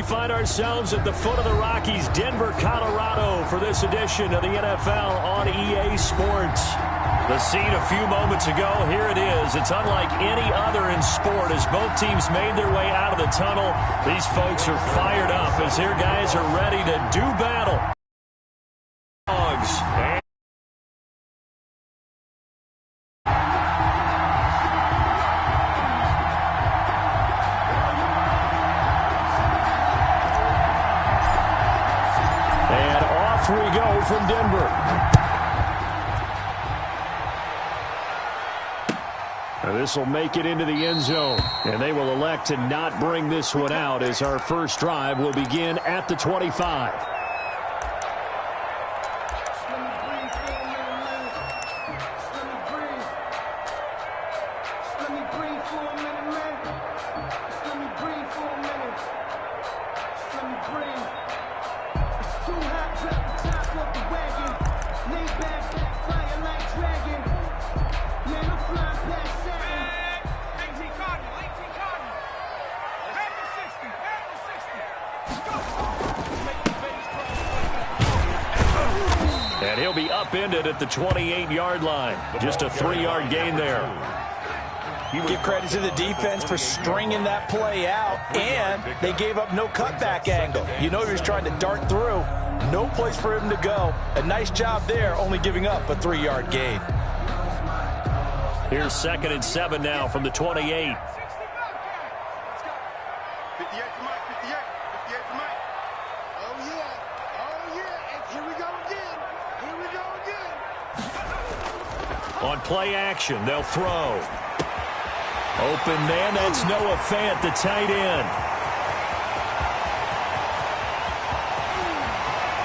find ourselves at the foot of the Rockies, Denver, Colorado, for this edition of the NFL on EA Sports. The scene a few moments ago, here it is. It's unlike any other in sport as both teams made their way out of the tunnel. These folks are fired up as their guys are ready to do battle. And off we go from Denver. This will make it into the end zone, and they will elect to not bring this one out as our first drive will begin at the 25. And he'll be upended at the 28-yard line. Just a 3-yard gain there. Give credit to the defense for stringing that play out, and they gave up no cutback angle. You know he was trying to dart through. No place for him to go. A nice job there, only giving up a 3-yard gain. Here's 2nd and 7 now from the 28. On play action, they'll throw. Open man, that's Noah Fant, the tight end.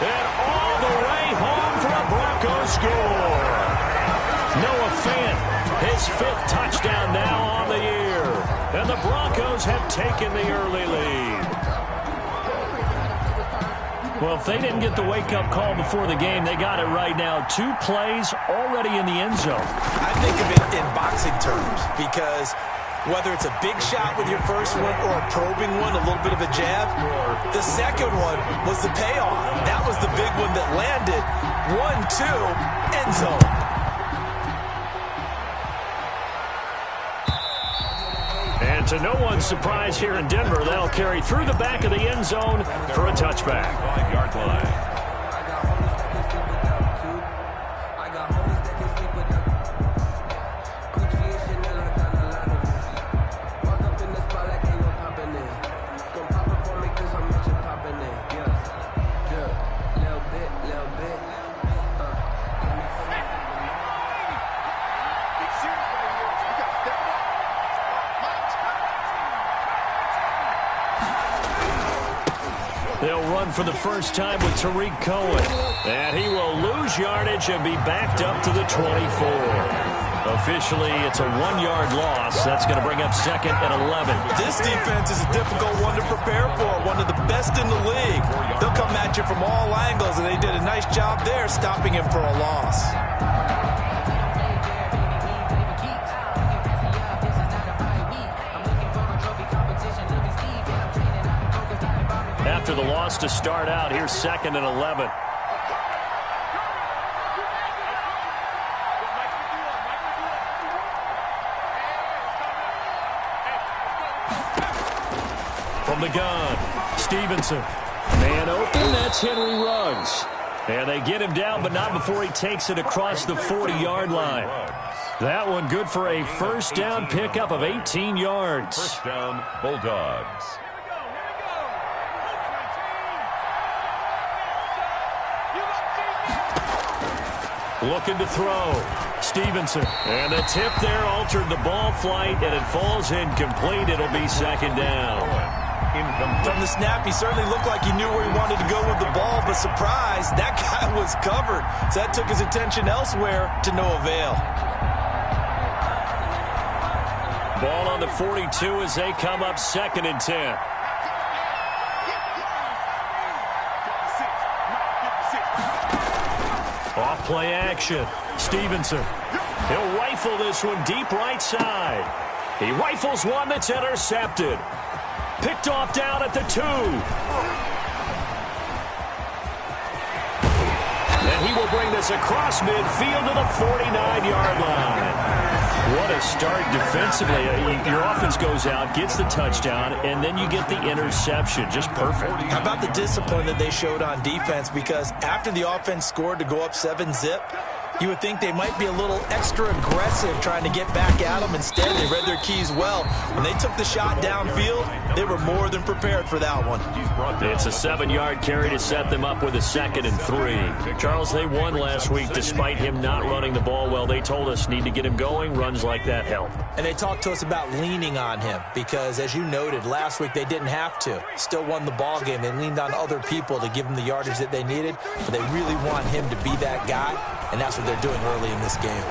And all the way home for a Broncos score. Noah Fant, his 5th touchdown now on the year. And the Broncos have taken the early lead. Well, if they didn't get the wake-up call before the game, they got it right now. 2 plays already in the end zone. I think of it in boxing terms because whether it's a big shot with your first one or a probing one, a little bit of a jab, the second one was the payoff. That was the big one that landed. 1-2, end zone. And to no one's surprise here in Denver, they'll carry through the back of the end zone for a touchback. 5-yard line. They'll run for the first time with Tariq Cohen. And he will lose yardage and be backed up to the 24. Officially, it's a 1-yard loss. That's going to bring up 2nd and 11. This defense is a difficult one to prepare for. One of the best in the league. They'll come at you from all angles, and they did a nice job there stopping him for a loss. After the loss to start out, here's 2nd and 11. From the gun, Stevenson. Man open, that's Henry Ruggs. And they get him down, but not before he takes it across the 40-yard line. That one good for a first down pickup of 18 yards. First down, Bulldogs. Looking to throw. Stevenson. And the tip there altered the ball flight, and it falls incomplete. It'll be 2nd down. From the snap, he certainly looked like he knew where he wanted to go with the ball, but surprise, that guy was covered. So that took his attention elsewhere to no avail. Ball on the 42 as they come up 2nd and 10. Off play action. Stevenson. He'll rifle this one deep right side. He rifles one that's intercepted. Picked off down at the 2. And he will bring this across midfield to the 49-yard line. What a start defensively. Your offense goes out, gets the touchdown, and then you get the interception. Just perfect. How about the discipline that they showed on defense? Because after the offense scored to go up 7-zip, you would think they might be a little extra aggressive trying to get back at them. Instead, they read their keys well. When they took the shot downfield, they were more than prepared for that one. It's a 7-yard carry to set them up with a 2nd and 3. Charles, they won last week despite him not running the ball well. They told us need to get him going. Runs like that help. And they talked to us about leaning on him because, as you noted, last week they didn't have to. Still won the ball game. They leaned on other people to give them the yardage that they needed, but they really want him to be that guy, and that's what they're doing early in this game.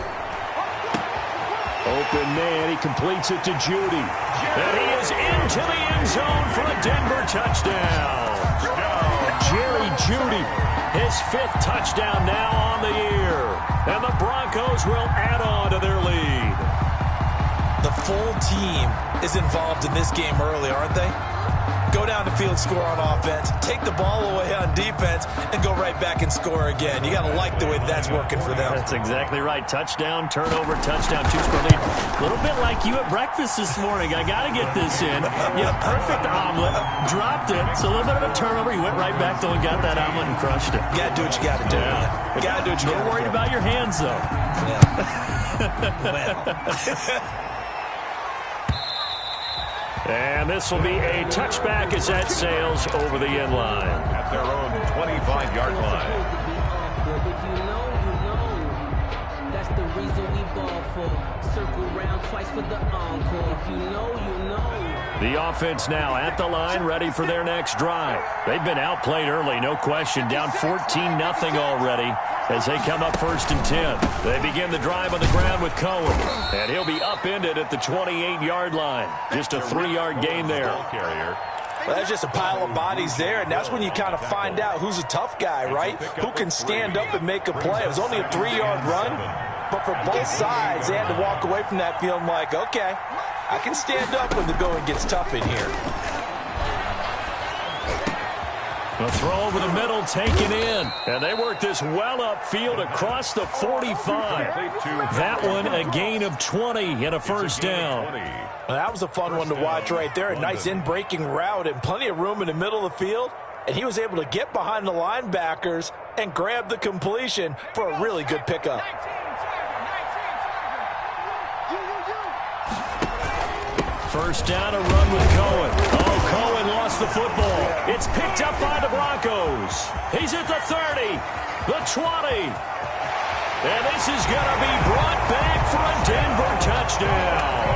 Open man, he completes it to Judy. And he is into the end zone for a Denver touchdown. Jerry Judy, his 5th touchdown now on the year. And the Broncos will add on to their lead. The full team is involved in this game early, aren't they? Go down the field, score on offense, take the ball away on defense, and go right back and score again. You got to like the way that's working for them. That's exactly right. Touchdown, turnover, touchdown, 2-score lead. A little bit like you at breakfast this morning. I got to get this in. Perfect omelet, dropped it. So a little bit of a turnover. You went right back though and got that omelet and crushed it. You got to do what you got to do. Yeah. You got to do what you got to do. Don't worry about your hands, though. Yeah. Well. And this will be a touchback as that sails over the end line. At their own 25-yard line. If you know, you know. That's the reason we ball for. Circle round twice for the encore. If you know, you know. The offense now at the line, ready for their next drive. They've been outplayed early, no question. Down 14-0 already as they come up 1st and 10. They begin the drive on the ground with Cohen. And he'll be upended at the 28-yard line. Just a 3-yard gain there. Well, that's just a pile of bodies there, and that's when you kind of find out who's a tough guy, right? Who can stand up and make a play. It was only a 3-yard run, but for both sides, they had to walk away from that feeling like, okay, I can stand up when the going gets tough in here. A throw over the middle, taken in. And they work this well upfield across the 45. That one a gain of 20 and a 1st down. Well, that was a fun one to watch right there. A nice in-breaking route and plenty of room in the middle of the field. And he was able to get behind the linebackers and grab the completion for a really good pickup. First down, a run with Cohen. Oh, Cohen lost the football. It's picked up by the Broncos. He's at the 30, the 20. And this is going to be brought back for a Denver touchdown.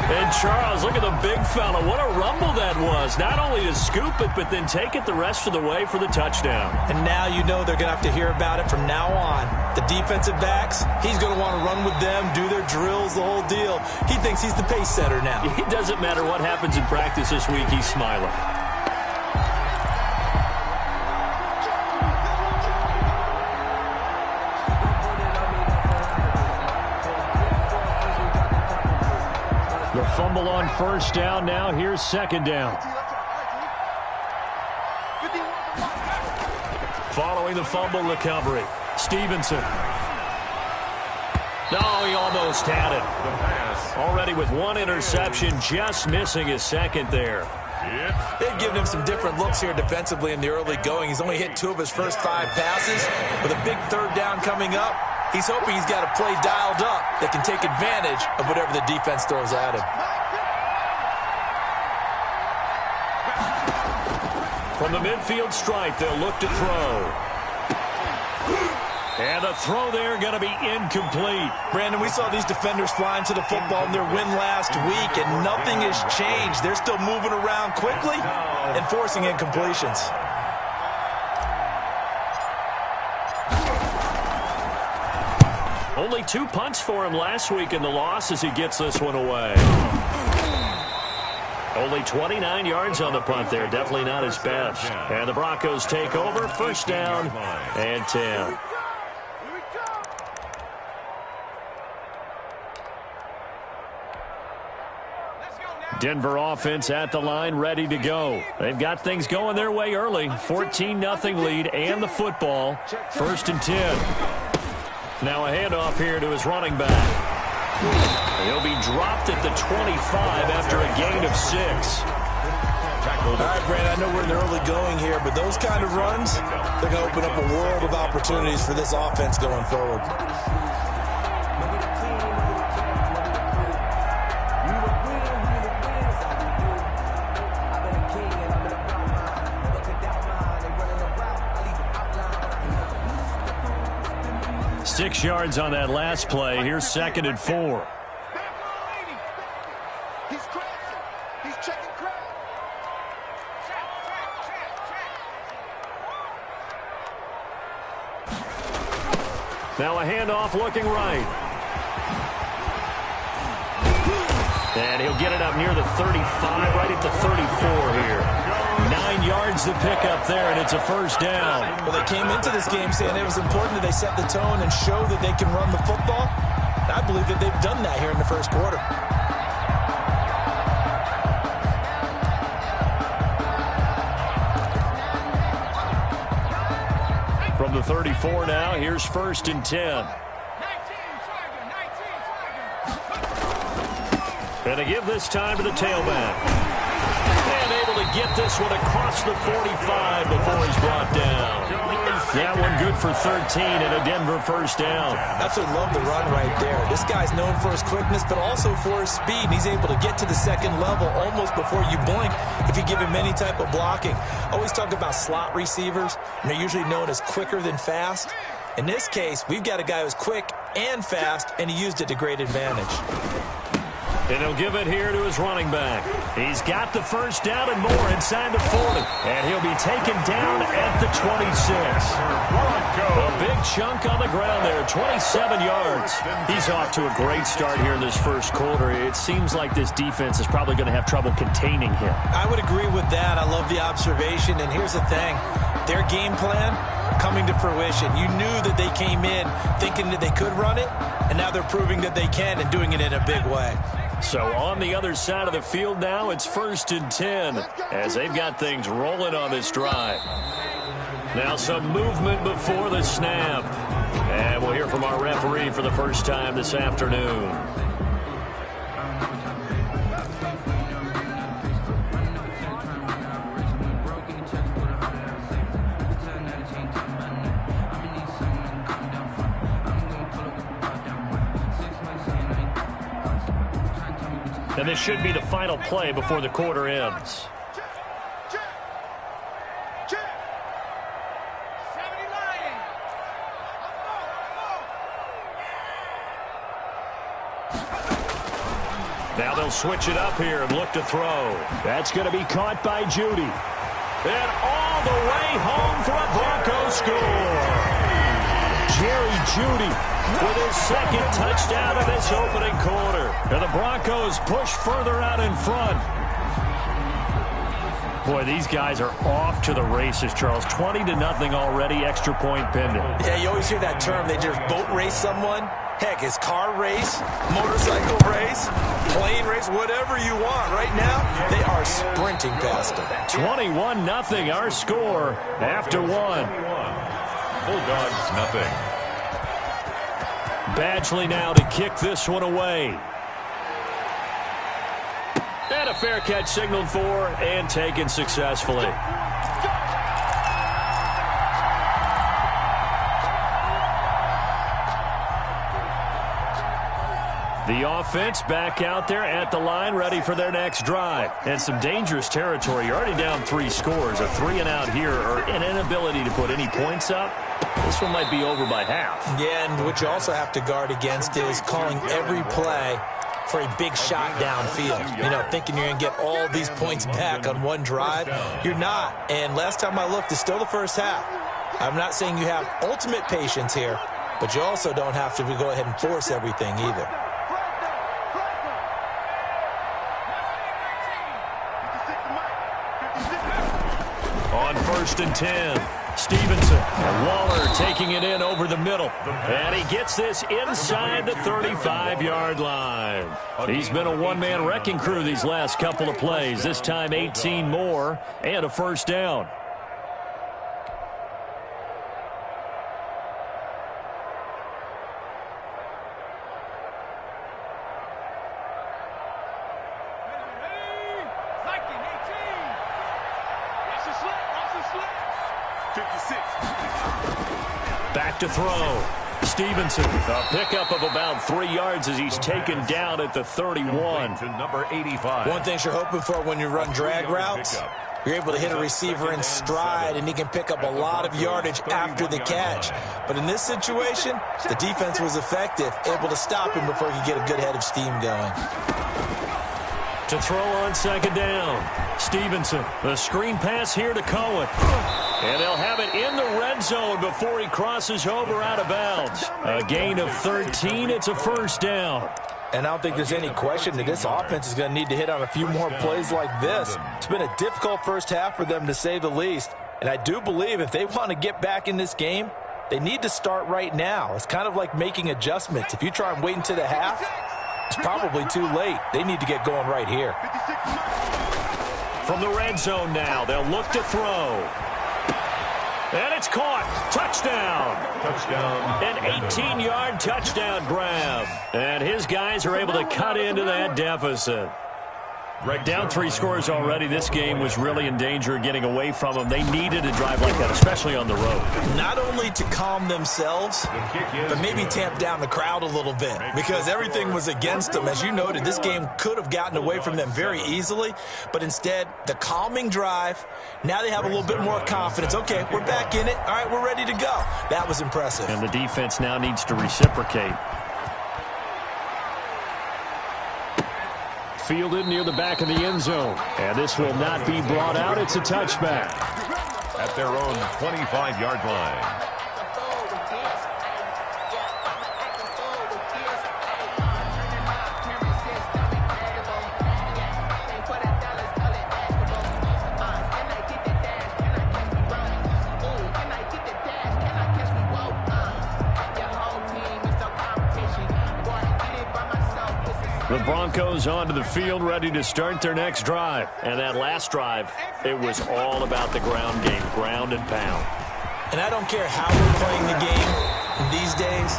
And Charles, look at the big fella. What a rumble that was. Not only to scoop it, but then take it the rest of the way for the touchdown. And now you know they're going to have to hear about it from now on. The defensive backs, he's going to want to run with them, do their drills, the whole deal. He thinks he's the pace setter now. It doesn't matter what happens in practice this week, he's smiling. The fumble on 1st down. Now here's 2nd down. Following the fumble recovery, Stevenson. No, he almost had it. Already with 1 interception, just missing his 2nd there. They've given him some different looks here defensively in the early going. He's only hit 2 of his first 5 passes. With a big 3rd down coming up, he's hoping he's got a play dialed up that can take advantage of whatever the defense throws at him. From the midfield stripe, they'll look to throw. And the throw there going to be incomplete. Brandon, we saw these defenders flying to the football in their win last week, and nothing has changed. They're still moving around quickly and forcing incompletions. Only 2 punts for him last week in the loss as he gets this one away. Only 29 yards on the punt there. Definitely not his best. And the Broncos take over. 1st down and 10. Denver offense at the line, ready to go. They've got things going their way early. 14-0 lead and the football. 1st and 10. Now a handoff here to his running back. He'll be dropped at the 25 after a gain of 6. All right, Brand, I know we're in the early going here, but those kind of runs, they're going to open up a world of opportunities for this offense going forward. Six yards on that last play. Here's 2nd and 4. Now a handoff looking right. And he'll get it up near the 35, right at the 34 here. 9 yards to pick up there, and it's a 1st down. Well, they came into this game saying it was important that they set the tone and show that they can run the football. And I believe that they've done that here in the 1st quarter. From the 34 now, here's 1st and 10. And to give this time to the tailback. And able to get this one across the 45 before he's brought down. That one good for 13 and a Denver 1st down. Absolutely love the run right there. This guy's known for his quickness, but also for his speed. And he's able to get to the 2nd level almost before you blink if you give him any type of blocking. Always talk about slot receivers, and they're usually known as quicker than fast. In this case, we've got a guy who's quick and fast, and he used it to great advantage. And he'll give it here to his running back. He's got the 1st down and more inside the 40. And he'll be taken down at the 26. A big chunk on the ground there, 27 yards. He's off to a great start here in this 1st quarter. It seems like this defense is probably going to have trouble containing him. I would agree with that. I love the observation. And here's the thing. Their game plan coming to fruition. You knew that they came in thinking that they could run it, and now they're proving that they can and doing it in a big way. So on the other side of the field now, it's 1st and 10 as they've got things rolling on this drive. Now some movement before the snap. And we'll hear from our referee for the first time this afternoon. And this should be the final play before the quarter ends. Now they'll switch it up here and look to throw. That's going to be caught by Judy. And all the way home for a Broncos score. Jerry Judy with his 2nd touchdown of this opening quarter. And the Broncos push further out in front. Boy, these guys are off to the races, Charles. 20-0 already, extra point pending. Yeah, you always hear that term. They just boat race someone. Heck, it's car race, motorcycle race, plane race, whatever you want. Right now, they are sprinting past them. 21-0, our score after 1. Bulldogs, nothing. Badgley now to kick this one away. And a fair catch signaled for and taken successfully. The offense back out there at the line, ready for their next drive. And some dangerous territory. You're already down 3 scores. A 3-and-out here, or an inability to put any points up. This one might be over by half. Yeah, and what you also have to guard against is calling every play for a big shot downfield. You know, thinking you're going to get all these points back on one drive. You're not. And last time I looked, it's still the first half. I'm not saying you have ultimate patience here, but you also don't have to go ahead and force everything either. On 1st and 10. Stevenson. And Waller taking it in over the middle. And he gets this inside the 35-yard line. He's been a one-man wrecking crew these last couple of plays. This time 18 more and a first down. Back to throw. Stevenson, a pickup of about 3 yards as he's taken down at the 31. To number 85. One thing you're hoping for when you run drag routes, you're able to hit a receiver in stride, and he can pick up a lot of yardage after the catch. But in this situation, the defense was effective, able to stop him before he could get a good head of steam going. To throw on second down. Stevenson, the screen pass here to Cohen. And they'll have it in the red zone before he crosses over out of bounds. A gain of 13. It's a first down. And I don't think there's any question that this offense is going to need to hit on a few more plays like this. It's been a difficult first half for them, to say the least. And I do believe if they want to get back in this game, they need to start right now. It's kind of like making adjustments. If you try and wait until the half, it's probably too late. They need to get going right here. From the red zone now, they'll look to throw. And it's caught. Touchdown. Touchdown. An 18-yard touchdown grab. And his guys are able to cut into that deficit. Down 3 scores already. This game was really in danger of getting away from them. They needed a drive like that, especially on the road. Not only to calm themselves, but maybe tamp down the crowd a little bit, because everything was against them. As you noted, this game could have gotten away from them very easily, but instead, the calming drive, now they have a little bit more confidence. Okay, we're back in it. All right, we're ready to go. That was impressive. And the defense now needs to reciprocate. Fielded near the back of the end zone. And this will not be brought out. It's a touchback. At their own 25-yard line. The Broncos onto the field, ready to start their next drive. And that last drive, it was all about the ground game, ground and pound. And I don't care how we're playing the game these days,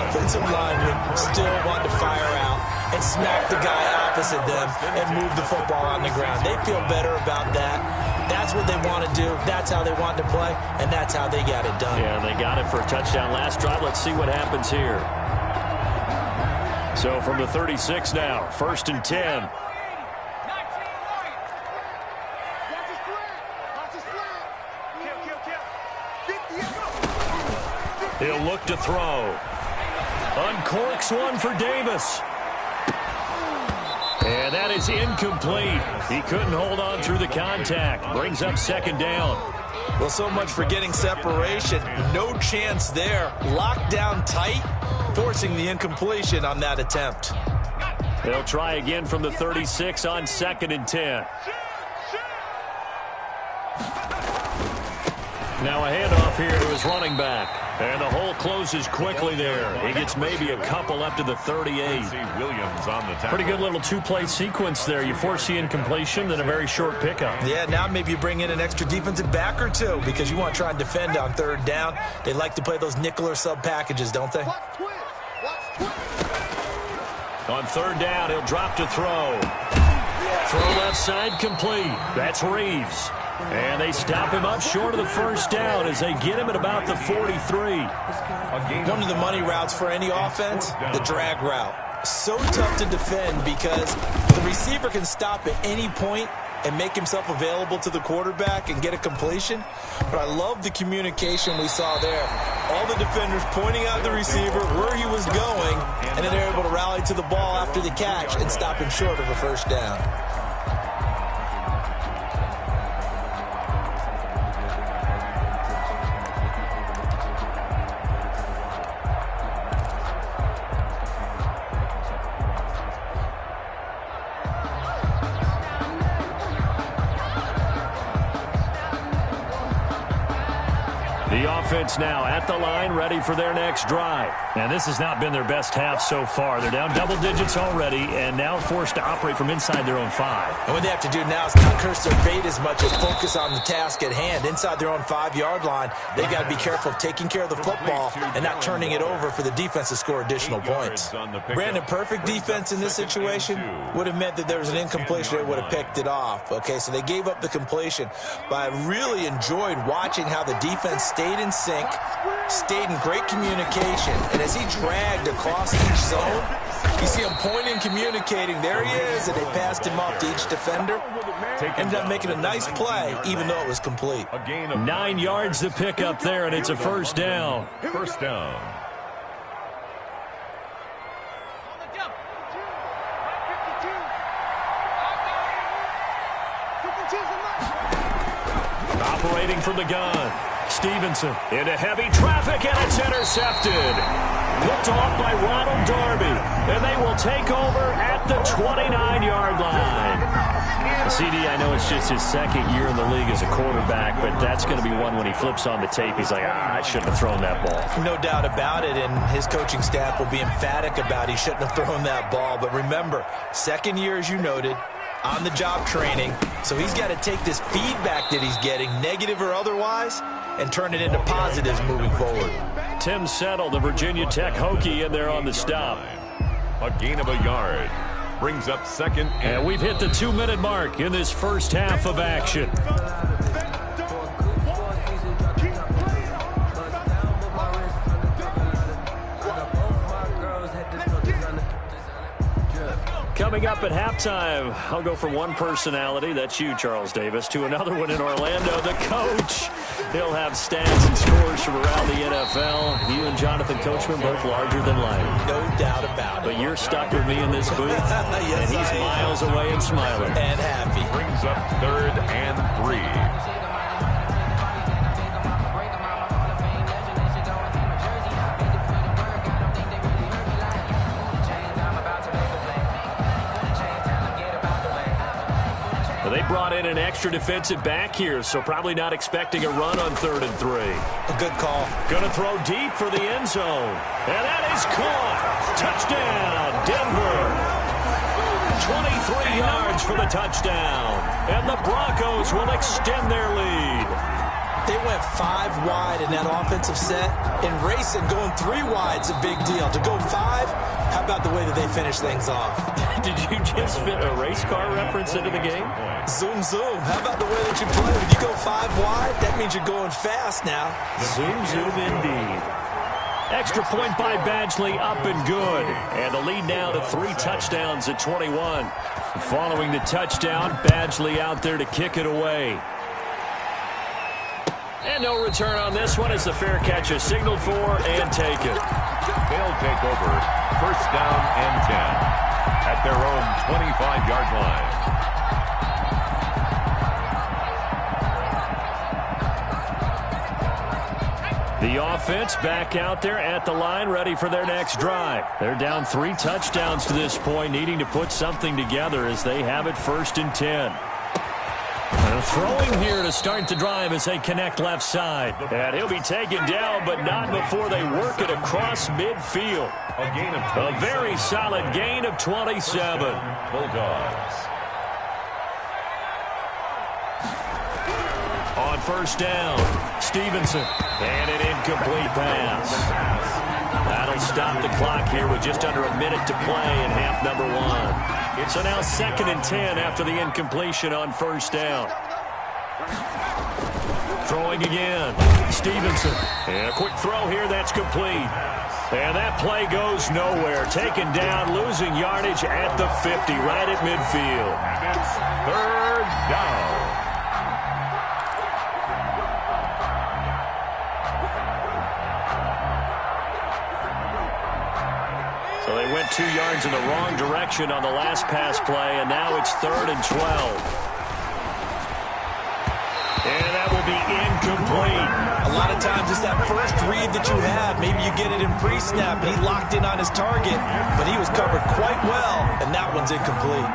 offensive linemen still want to fire out and smack the guy opposite them and move the football on the ground. They feel better about that. That's what they want to do. That's how they want to play, and that's how they got it done. Yeah, they got it for a touchdown last drive. Let's see what happens here. So from the 36 now, 1st and 10. He'll look to throw. Uncorks one for Davis. And that is incomplete. He couldn't hold on through the contact. Brings up second down. Well, so much for getting separation. No chance there. Locked down tight, forcing the incompletion on that attempt. They'll try again from the 36 on 2nd and 10. Now a handoff here to his running back. And the hole closes quickly there. He gets maybe a couple up to the 38. Williams on the tackle. Pretty good little 2-play sequence there. You force the incompletion, then a very short pickup. Yeah, now maybe you bring in an extra defensive back or two because you want to try and defend on 3rd down. They like to play those nickel or sub packages, don't they? On 3rd down, he'll drop to throw. Throw left side complete. That's Reeves. And they stop him up short of the 1st down as they get him at about the 43. One of the money routes for any offense, the drag route. So tough to defend because the receiver can stop at any point and make himself available to the quarterback and get a completion. But I love the communication we saw there. All the defenders pointing out the receiver, where he was going, and then they're able to rally to the ball after the catch and stop him short of a 1st down. The offense now at the line, ready for their next drive. And this has not been their best half so far. They're down double digits already and now forced to operate from inside their own 5. And what they have to do now is not curse their fate as much as focus on the task at hand. Inside their own 5-yard line, they've got to be careful of taking care of the football and not turning it over for the defense to score additional points. Brandon, perfect defense in this situation would have meant that there was an incompletion. They would have picked it off. Okay, so they gave up the completion. But I really enjoyed watching how the defense stayed in sync, stayed in great communication, and as he dragged across each zone, you see him pointing, communicating. There he is, and they passed him off to each defender. Ended up making a nice play, even though it was complete. 9 yards to pick up there, and it's a first down. First down. Operating from the gun. Stevenson into heavy traffic, and it's intercepted. Picked off by Ronald Darby, and they will take over at the 29-yard line. CD, I know it's just his second year in the league as a quarterback, but that's going to be one when he flips on the tape. He's like, I shouldn't have thrown that ball. No doubt about it, and his coaching staff will be emphatic about he shouldn't have thrown that ball. But remember, second year, as you noted, on-the-job training, so he's got to take this feedback that he's getting, negative or otherwise, and turn it into positives moving forward. Tim Settle, the Virginia Tech Hokie, in there on the stop. A gain of a yard. Brings up second. And we've hit the 2-minute mark in this first half of action. Coming up at halftime, I'll go from one personality, that's you, Charles Davis, to another one in Orlando, the coach. He'll have stats and scores from around the NFL. You and Jonathan Coachman both larger than life. No doubt about it. But you're stuck with me in this booth, yes, and he's miles away and smiling. And happy. Brings up 3rd and 3. They brought in an extra defensive back here, so probably not expecting a run on 3rd and 3. A good call. Going to throw deep for the end zone. And that is caught. Touchdown, Denver. 23 yards for the touchdown. And the Broncos will extend their lead. They went 5 wide in that offensive set, and racing going 3 wide's a big deal. To go 5, how about the way that they finish things off? Did you just fit a race car reference into the game? Zoom, zoom. How about the way that you play? When you go 5 wide, that means you're going fast now. Zoom, zoom indeed. Extra point by Badgley, up and good. And the lead now to 3 touchdowns at 21. Following the touchdown, Badgley out there to kick it away. And no return on this one as the fair catch is signaled for and taken. They'll take over 1st down and 10 at their own 25-yard line. The offense back out there at the line, ready for their next drive. They're down 3 touchdowns to this point, needing to put something together as they have it 1st and 10. And throwing here to start the drive as they connect left side. And he'll be taken down, but not before they work it across midfield. A gain of 27. A very solid gain of 27. Bulldogs. On 1st down, Stevenson. And an incomplete pass. That'll stop the clock here with just under a minute to play in half number 1. So now 2nd and 10 after the incompletion on 1st down. Throwing again, Stevenson. And a quick throw here, that's complete. And that play goes nowhere. Taken down, losing yardage at the 50, right at midfield. And it's 3rd down. So they went 2 yards in the wrong direction on the last pass play, and now it's 3rd and 12. And that will be incomplete. A lot of times it's that first read that you have. Maybe you get it in pre-snap, and he locked in on his target, but he was covered quite well, and that one's incomplete.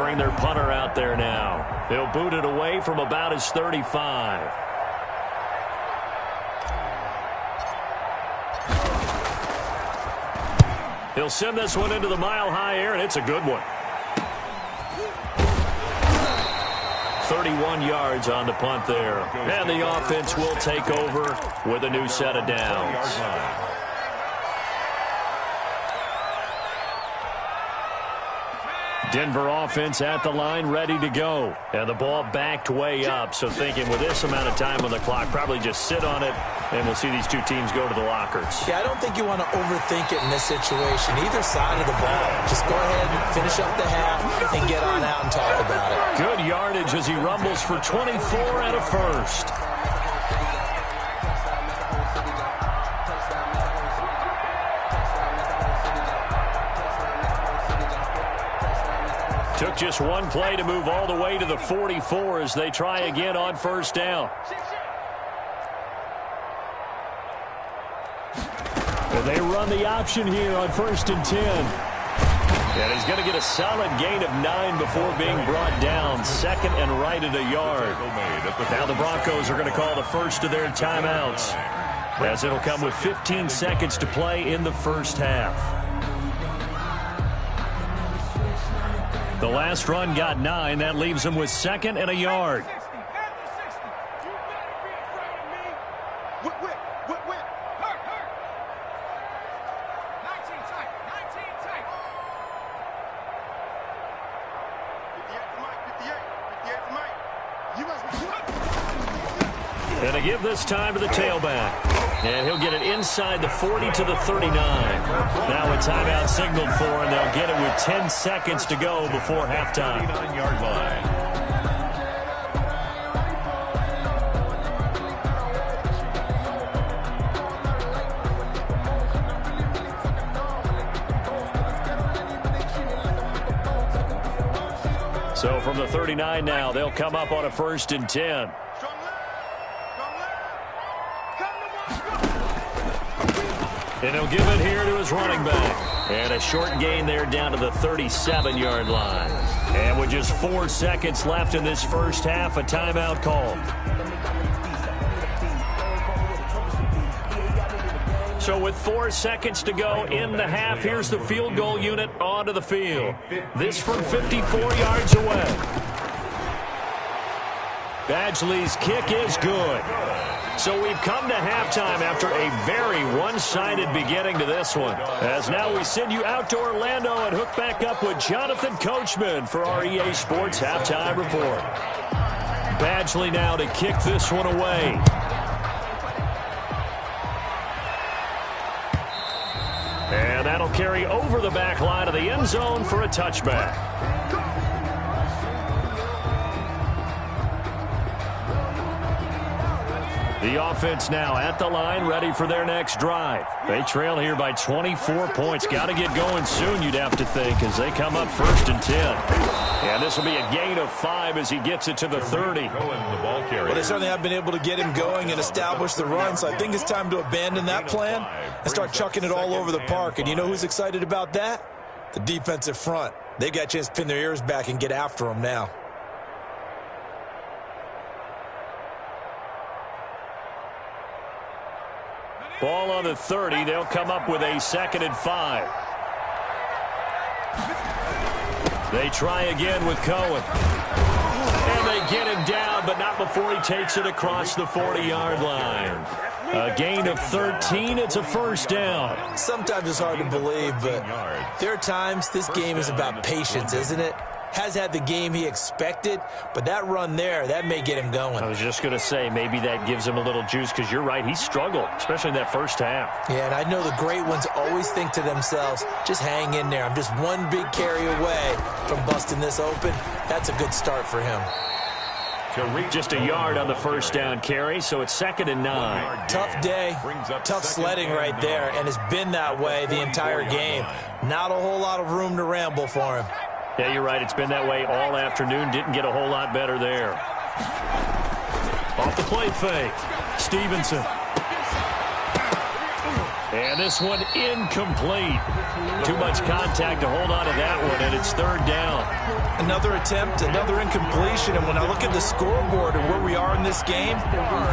bring their punter out there now. They'll boot it away from about his 35. He'll send this one into the mile-high air, and it's a good one. 31 yards on the punt there. And the offense will take over with a new set of downs. Denver offense at the line, ready to go. And the ball backed way up. So thinking with this amount of time on the clock, probably just sit on it, and we'll see these two teams go to the lockers. Yeah, I don't think you want to overthink it in this situation. Either side of the ball. Just go ahead and finish up the half and get on out and talk about it. Good yardage as he rumbles for 24 and a first. Took just one play to move all the way to the 44 as they try again on first down. And they run the option here on 1st and 10. And he's going to get a solid gain of 9 before being brought down. Second and right at a yard. Now the Broncos are going to call the first of their timeouts, as it'll come with 15 seconds to play in the first half. The last run got 9. That leaves them with 2nd and a yard. And to give this time to the tailback. And he'll get it inside the 40 to the 39. Now a timeout signaled for, and they'll get it with 10 seconds to go before halftime. 39-yard line. So from the 39 now, they'll come up on a 1st and 10. And he'll give it here to his running back. And a short gain there down to the 37-yard line. And with just 4 seconds left in this first half, a timeout called. So with 4 seconds to go in the half, here's the field goal unit onto the field. This from 54 yards away. Badgley's kick is good. So we've come to halftime after a very one-sided beginning to this one. As now we send you out to Orlando and hook back up with Jonathan Coachman for our EA Sports Halftime Report. Badgley now to kick this one away. And that'll carry over the back line of the end zone for a touchback. The offense now at the line, ready for their next drive. They trail here by 24 points. Got to get going soon, you'd have to think, as they come up 1st and 10. And this will be a gain of 5 as he gets it to the 30. Well, they certainly have been able to get him going and establish the run, so I think it's time to abandon that plan and start chucking it all over the park. And you know who's excited about that? The defensive front. They got a chance to pin their ears back and get after him now. Ball on the 30. They'll come up with a 2nd and 5. They try again with Cohen. And they get him down, but not before he takes it across the 40-yard line. A gain of 13. It's a first down. Sometimes it's hard to believe, but there are times this game is about patience, isn't it? Has had the game he expected, but that run there, that may get him going. I was just going to say, maybe that gives him a little juice, because you're right, he struggled, especially in that first half. Yeah, and I know the great ones always think to themselves, just hang in there. I'm just one big carry away from busting this open. That's a good start for him. Just a yard on the first down carry, so it's 2nd and 9. Tough day, tough sledding right there, and it's been that way the entire game. Not a whole lot of room to ramble for him. Yeah, you're right. It's been that way all afternoon. Didn't get a whole lot better there. Off the play fake. Stevenson. And this one incomplete. Too much contact to hold on to that one, and it's third down. Another attempt, another incompletion, and when I look at the scoreboard and where we are in this game,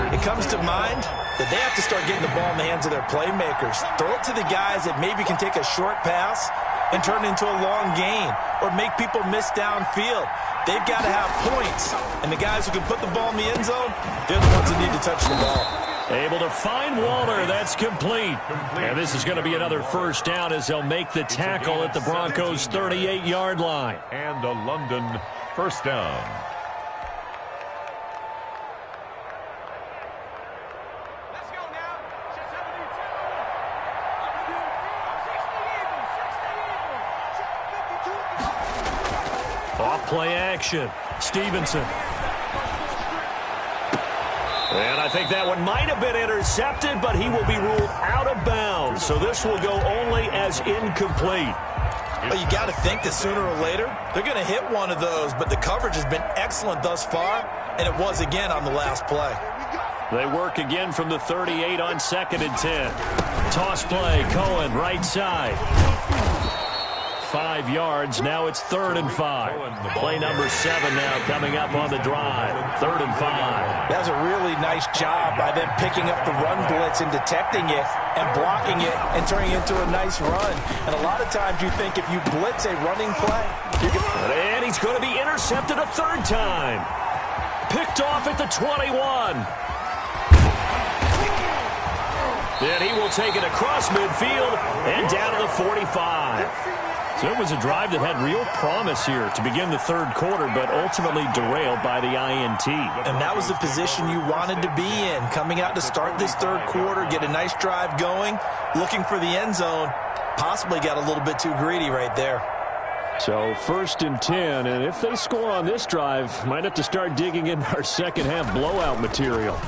it comes to mind that they have to start getting the ball in the hands of their playmakers. Throw it to the guys that maybe can take a short pass and turn it into a long gain or make people miss downfield. They've got to have points, and the guys who can put the ball in the end zone, they're the ones that need to touch the ball. Able to find Waller. That's complete. And this is going to be another first down as they'll make the tackle at the Broncos' 38-yard line. And a London first down. Off play action. Stevenson. And I think that one might have been intercepted, but he will be ruled out of bounds. So this will go only as incomplete. Well, you got to think that sooner or later, they're going to hit one of those, but the coverage has been excellent thus far, and it was again on the last play. They work again from the 38 on 2nd and 10. Toss play, Cohen, right side. 5 yards. Now it's 3rd and 5. Play number 7 now coming up on the drive. 3rd and 5. That's a really nice job by them picking up the run blitz and detecting it and blocking it and turning it into a nice run. And a lot of times you think if you blitz a running play, you can... And he's going to be intercepted a 3rd time. Picked off at the 21. Then he will take it across midfield and down to the 45. So it was a drive that had real promise here to begin the 3rd quarter, but ultimately derailed by the INT. And that was the position you wanted to be in, coming out to start this 3rd quarter, get a nice drive going, looking for the end zone. Possibly got a little bit too greedy right there. So 1st and 10, and if they score on this drive, might have to start digging in our second half blowout material.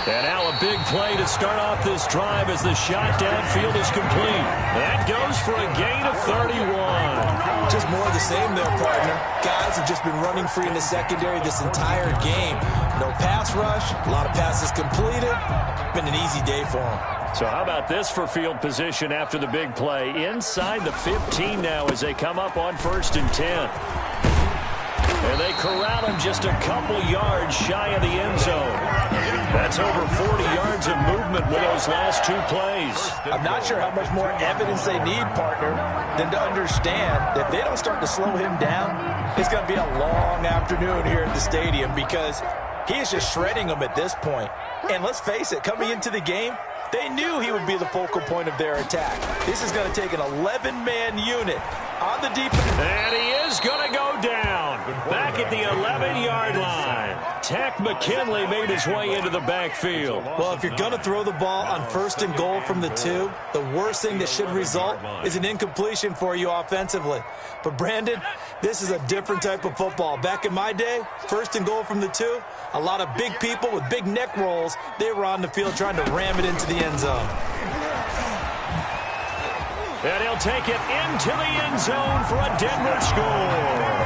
And now a big play to start off this drive as the shot downfield is complete. That goes for a gain of 31. Just more of the same there, partner. Guys have just been running free in the secondary this entire game. No pass rush, a lot of passes completed. Been an easy day for them. So how about this for field position after the big play? Inside the 15 now as they come up on 1st and 10. And they corral him just a couple yards shy of the end zone. That's over 40 yards of movement with those last 2 plays. I'm not sure how much more evidence they need, partner, than to understand that if they don't start to slow him down, it's going to be a long afternoon here at the stadium because he is just shredding them at this point. And let's face it, coming into the game, they knew he would be the focal point of their attack. This is going to take an 11-man unit on the defense. And he is going to go down. Back at the 11-yard line. Tech McKinley made his way into the backfield. Well, if you're going to throw the ball on 1st and goal from the 2, the worst thing that should result is an incompletion for you offensively. But, Brandon, this is a different type of football. Back in my day, 1st and goal from the 2, a lot of big people with big neck rolls, they were on the field trying to ram it into the end zone. And he'll take it into the end zone for a Denver score.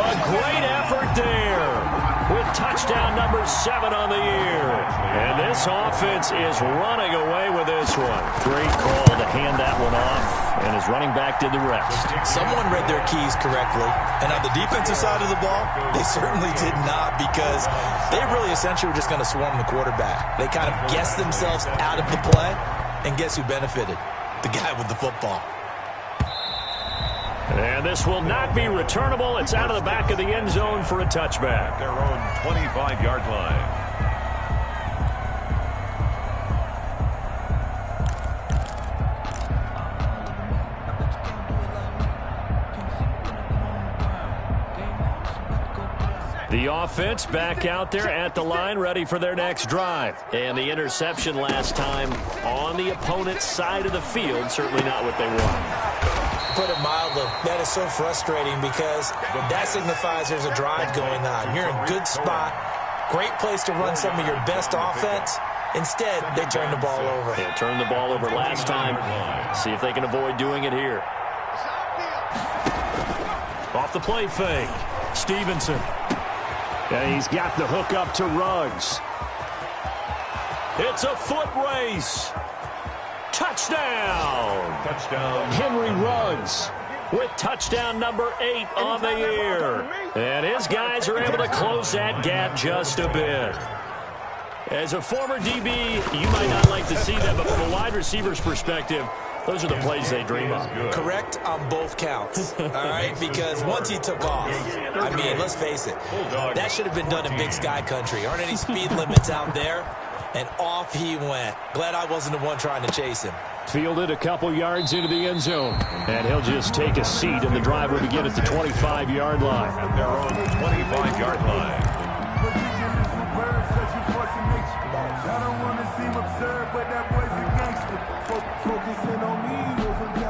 A great effort there with touchdown number 7 on the year. And this offense is running away with this one. Great call to hand that one off, and his running back did the rest. Someone read their keys correctly, and on the defensive side of the ball, they certainly did not because they really essentially were just going to swarm the quarterback. They kind of guessed themselves out of the play, and guess who benefited? The guy with the football. And this will not be returnable. It's out of the back of the end zone for a touchback. Their own 25-yard line. The offense back out there at the line, ready for their next drive. And the interception last time on the opponent's side of the field, certainly not what they want. Put it mildly, that is so frustrating because that signifies there's a drive going on. You're in a good spot, great place to run some of your best offense. Instead, they turn the ball over. They turned the ball over last time. See if they can avoid doing it here. Off the play fake, Stevenson. And he's got the hook up to Ruggs. It's a foot race. Touchdown. Touchdown. Henry Ruggs with touchdown number 8 on the year. And his guys are able to close that gap just a bit. As a former DB, you might not like to see that, but from a wide receiver's perspective, those are the plays they dream of. Correct on both counts, all right? Because once he took off, I mean, let's face it, that should have been done in Big Sky country. Aren't any speed limits out there? And off he went. Glad I wasn't the one trying to chase him. Fielded a couple yards into the end zone. And he'll just take a seat, and the drive will begin at the 25-yard line. At their own 25-yard line.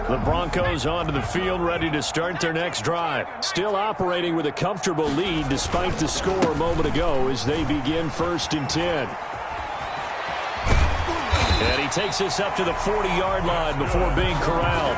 The Broncos onto the field, ready to start their next drive. Still operating with a comfortable lead despite the score a moment ago as they begin 1st and 10. And he takes us up to the 40-yard line before being corralled.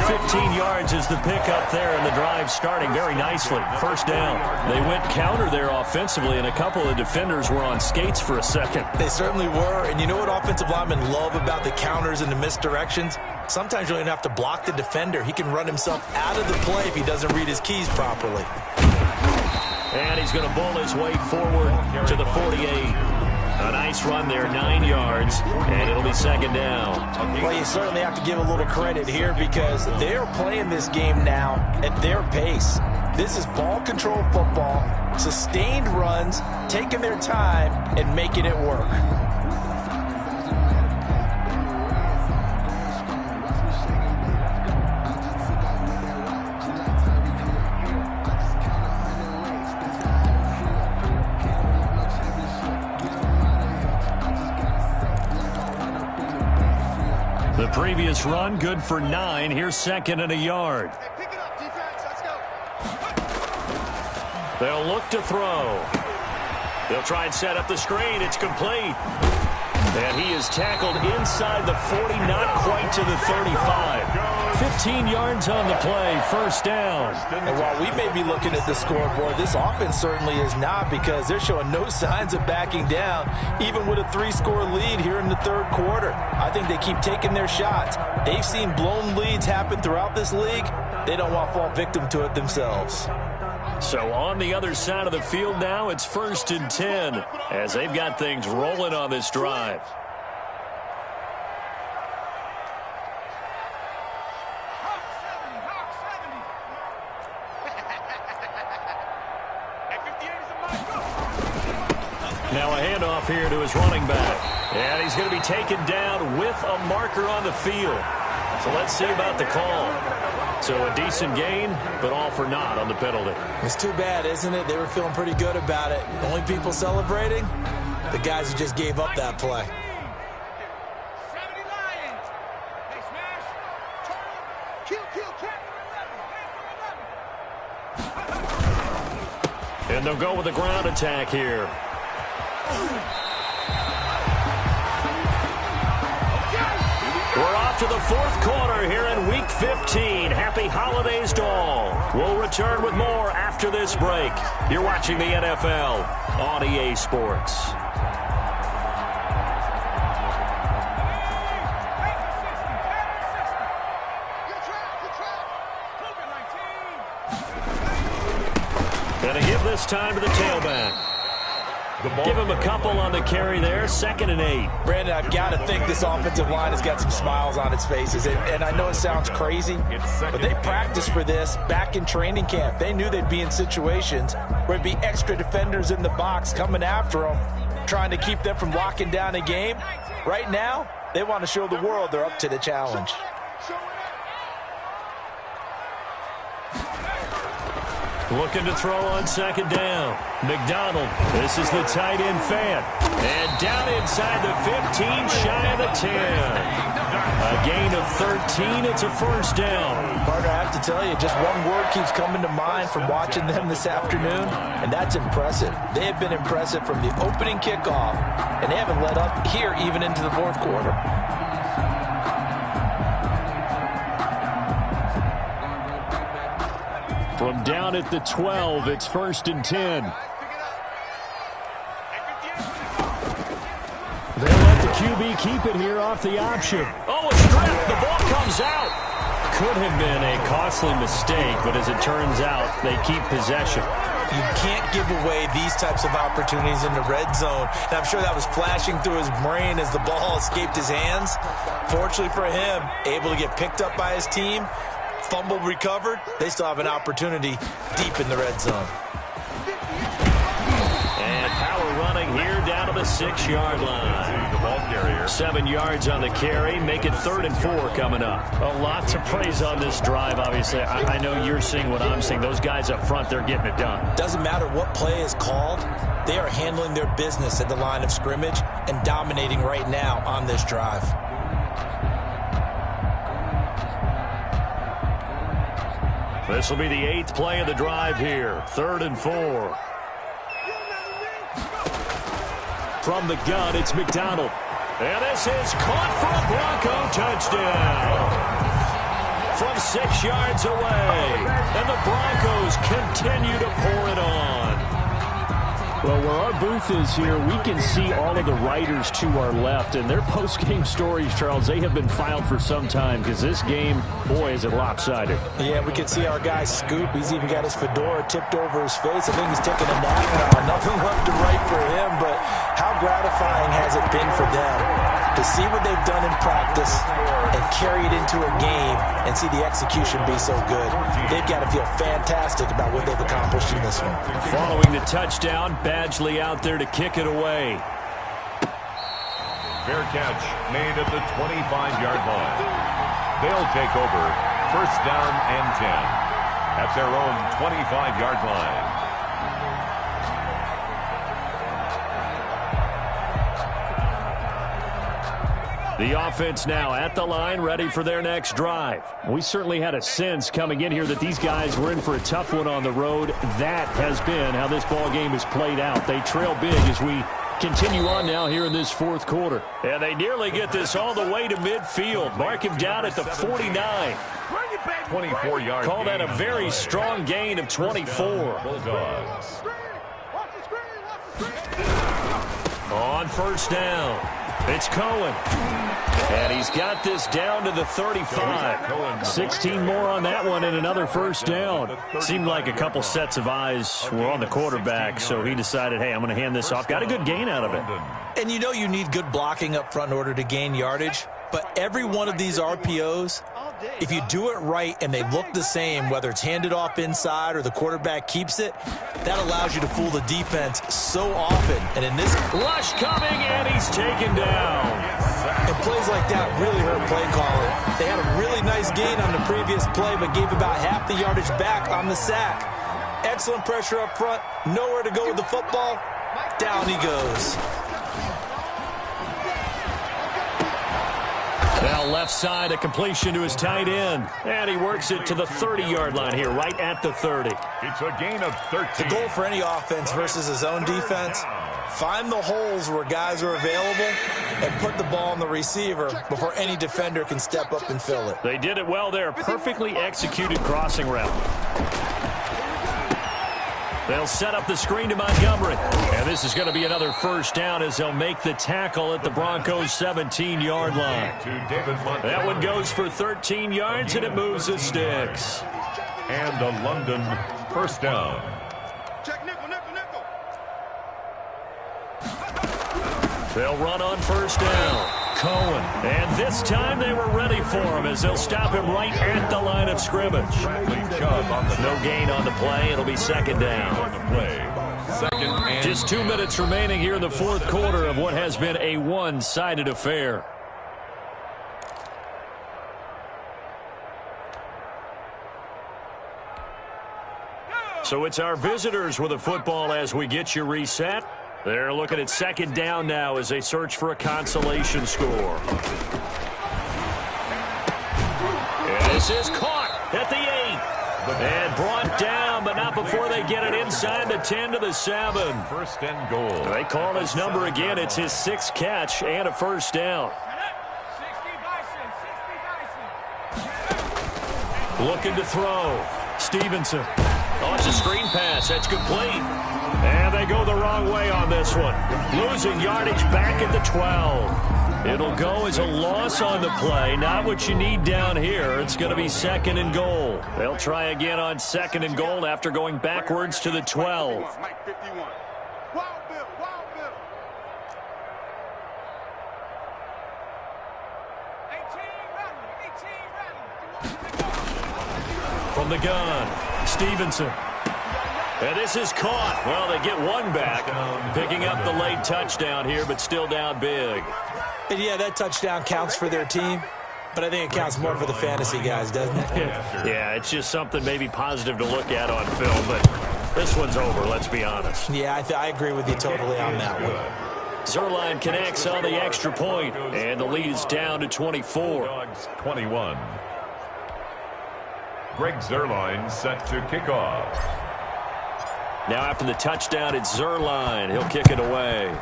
15 yards is the pickup there, and the drive starting very nicely. First down. They went counter there offensively, and a couple of defenders were on skates for a second. They certainly were, and you know what offensive linemen love about the counters and the misdirections? Sometimes you don't even have to block the defender. He can run himself out of the play if he doesn't read his keys properly. And he's going to bowl his way forward to the 48. A nice run there, 9 yards, and it'll be 2nd down. Well, you certainly have to give a little credit here because they're playing this game now at their pace. This is ball control football, sustained runs, taking their time, and making it work. The previous run, good for 9. Here's 2nd and a yard. Pick it up, defense. Let's go. They'll look to throw. They'll try and set up the screen. It's complete. And he is tackled inside the 40, not quite to the 35. 15 yards on the play, 1st down. And while we may be looking at the scoreboard, this offense certainly is not because they're showing no signs of backing down, even with a 3-score lead here in the 3rd quarter. I think they keep taking their shots. They've seen blown leads happen throughout this league. They don't want to fall victim to it themselves. So on the other side of the field now, it's 1st and 10 as they've got things rolling on this drive. Now a handoff here to his running back. And he's going to be taken down with a marker on the field. So let's see about the call. So a decent gain, but all for naught on the penalty. It's too bad, isn't it? They were feeling pretty good about it. The only people celebrating? The guys who just gave up that play. And they'll go with a ground attack here. We're off to the 4th quarter here in Week 15. Happy holidays to all. We'll return with more after this break. You're watching the NFL on EA Sports. And a give this time to the tailback. Give him a couple on the carry there. 2nd and 8. Brandon, I've got to think this offensive line has got some smiles on its faces. And I know it sounds crazy, but they practiced for this back in training camp. They knew they'd be in situations where it'd be extra defenders in the box coming after them, trying to keep them from locking down a game. Right now, they want to show the world they're up to the challenge. Looking to throw on 2nd down. McDonald, this is the tight end fan. And down inside the 15, shy of the 10. A gain of 13, it's a 1st down. Partner, I have to tell you, just one word keeps coming to mind from watching them this afternoon, and that's impressive. They have been impressive from the opening kickoff, and they haven't let up here even into the 4th quarter. From down at the 12, it's 1st and 10. They'll QB keep it here off the option. Oh, a strip. The ball comes out. Could have been a costly mistake, but as it turns out, they keep possession. You can't give away these types of opportunities in the red zone. And I'm sure that was flashing through his brain as the ball escaped his hands. Fortunately for him, able to get picked up by his team, fumble recovered. They still have an opportunity deep in the red zone. And power running here down to the 6-yard line. The ball carrier. 7 yards on the carry. Make it 3rd and 4 coming up. A lot to praise on this drive, obviously. I know you're seeing what I'm seeing. Those guys up front, they're getting it done. Doesn't matter what play is called. They are handling their business at the line of scrimmage and dominating right now on this drive. This will be the 8th play of the drive here. 3rd and 4. From the gun, it's McDonald. And this is caught for a Bronco touchdown. From 6 yards away. And the Broncos continue to pour it on. Well, where our booth is here, we can see all of the writers to our left. And their post-game stories, Charles, they have been filed for some time because this game, boy, is it lopsided. Yeah, we can see our guy Scoop. He's even got his fedora tipped over his face. I think he's taking a nap now. Nothing left to write for him, but how gratifying has it been for them to see what they've done in practice and carry it into a game and see the execution be so good. They've got to feel fantastic about what they've accomplished in this one. Following the touchdown, Badgley out there to kick it away. Fair catch made at the 25-yard line. They'll take over 1st down and 10 at their own 25-yard line. The offense now at the line, ready for their next drive. We certainly had a sense coming in here that these guys were in for a tough one on the road. That has been how this ball game has played out. They trail big as we continue on now here in this 4th quarter. And they nearly get this all the way to midfield. Mark him down at the 49. 24 yards. Call that a very strong gain of 24. Bulldogs. On 1st down, it's Cohen. And he's got this down to the 35. 16 more on that one and another 1st down. Seemed like a couple sets of eyes were on the quarterback, so he decided, hey, I'm going to hand this off. Got a good gain out of it. And you know you need good blocking up front in order to gain yardage, but every one of these RPOs, if you do it right and they look the same, whether it's handed off inside or the quarterback keeps it, that allows you to fool the defense so often. And in this rush coming, and he's taken down. And plays like that really hurt play calling. They had a really nice gain on the previous play, but gave about half the yardage back on the sack. Excellent pressure up front. Nowhere to go with the football. Down he goes. Now left side, a completion to his tight end. And he works it to the 30-yard line here, right at the 30. It's a gain of 13. The goal for any offense versus his own defense, find the holes where guys are available and put the ball on the receiver before any defender can step up and fill it. They did it well there. Perfectly executed crossing route. They'll set up the screen to Montgomery. And this is going to be another 1st down as they'll make the tackle at the Broncos' 17-yard line. That one goes for 13 yards, and it moves the sticks. And a London 1st down. Check nickel, nickel, nickel. They'll run on 1st down. Cohen. And this time they were ready for him as they'll stop him right at the line of scrimmage. No gain on the play. It'll be 2nd down. Just 2 minutes remaining here in the 4th quarter of what has been a one-sided affair. So it's our visitors with the football as we get you reset. They're looking at 2nd down now as they search for a consolation score. And this is caught at the 8. And brought down, but not before they get it inside the 10 to the 7. 1st and goal. They call his number again. It's his 6th catch and a 1st down. Looking to throw. Stevenson. Oh, it's a screen pass. That's complete. And they go the wrong way on this one. Losing yardage back at the 12. It'll go as a loss on the play. Not what you need down here. It's going to be 2nd and goal. They'll try again on 2nd and goal after going backwards to the 12. Mike 51. Wild Bill, Wild Bill. 18 From the gun, Stevenson. And this is caught. Well, they get one back, picking up the late touchdown here, but still down big. And yeah, that touchdown counts for their team, but I think it counts more for the fantasy guys, doesn't it? Yeah, it's just something maybe positive to look at on film, but this one's over, let's be honest. Yeah, I agree with you totally on that one. Zerline connects on the extra point, and the lead is down to 24. Dogs 21. Greg Zerline set to kick off. Now after the touchdown, it's Zerline. He'll kick it away.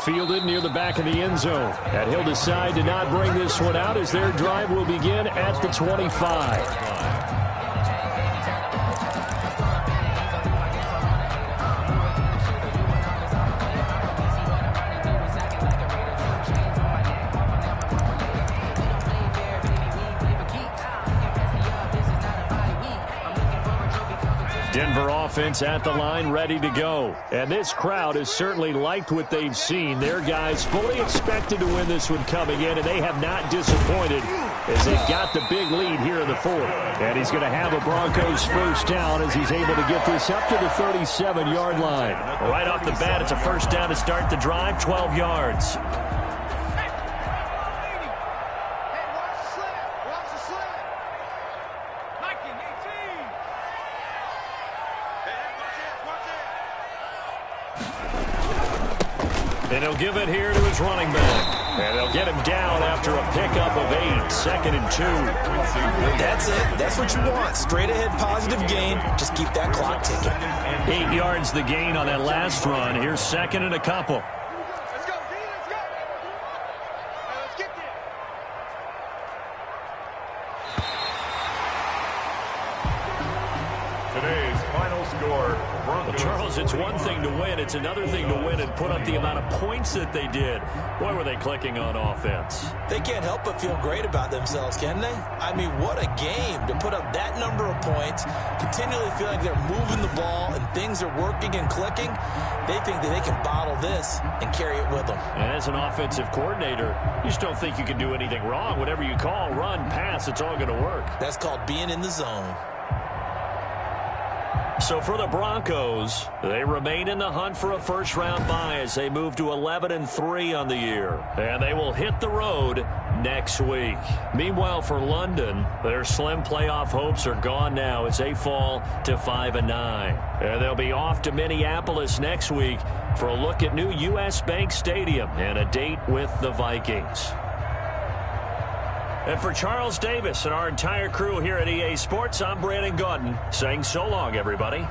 Fielded near the back of the end zone. And he'll decide to not bring this one out as their drive will begin at the 25. Denver offense at the line, ready to go. And this crowd has certainly liked what they've seen. Their guys fully expected to win this one coming in, and they have not disappointed as they've got the big lead here in the 4th. And he's going to have a Broncos first down as he's able to get this up to the 37-yard line. Right off the bat, it's a first down to start the drive, 12 yards. And he'll give it here to his running back. And they'll get him down after a pickup of 8, 2nd and 2. That's it. That's what you want. Straight ahead positive gain. Just keep that clock ticking. 8 yards the gain on that last run. Here's 2nd and a couple. Let's go, D, let's go. Hey, let's get there. Today's final score, Well, Broncos. Charles, it's one thing to win. It's another thing to win and put up the amount of points that they did. Boy, were they clicking on offense. They can't help but feel great about themselves, can they? I mean, what a game to put up that number of points, continually feel like they're moving the ball and things are working and clicking. They think that they can bottle this and carry it with them. And as an offensive coordinator, you just don't think you can do anything wrong. Whatever you call, run, pass, it's all going to work. That's called being in the zone. So for the Broncos, they remain in the hunt for a first-round bye as they move to 11-3 on the year. And they will hit the road next week. Meanwhile, for London, their slim playoff hopes are gone now as they fall to 5-9. And they'll be off to Minneapolis next week for a look at new U.S. Bank Stadium and a date with the Vikings. And for Charles Davis and our entire crew here at EA Sports, I'm Brandon Gaudin saying so long, everybody.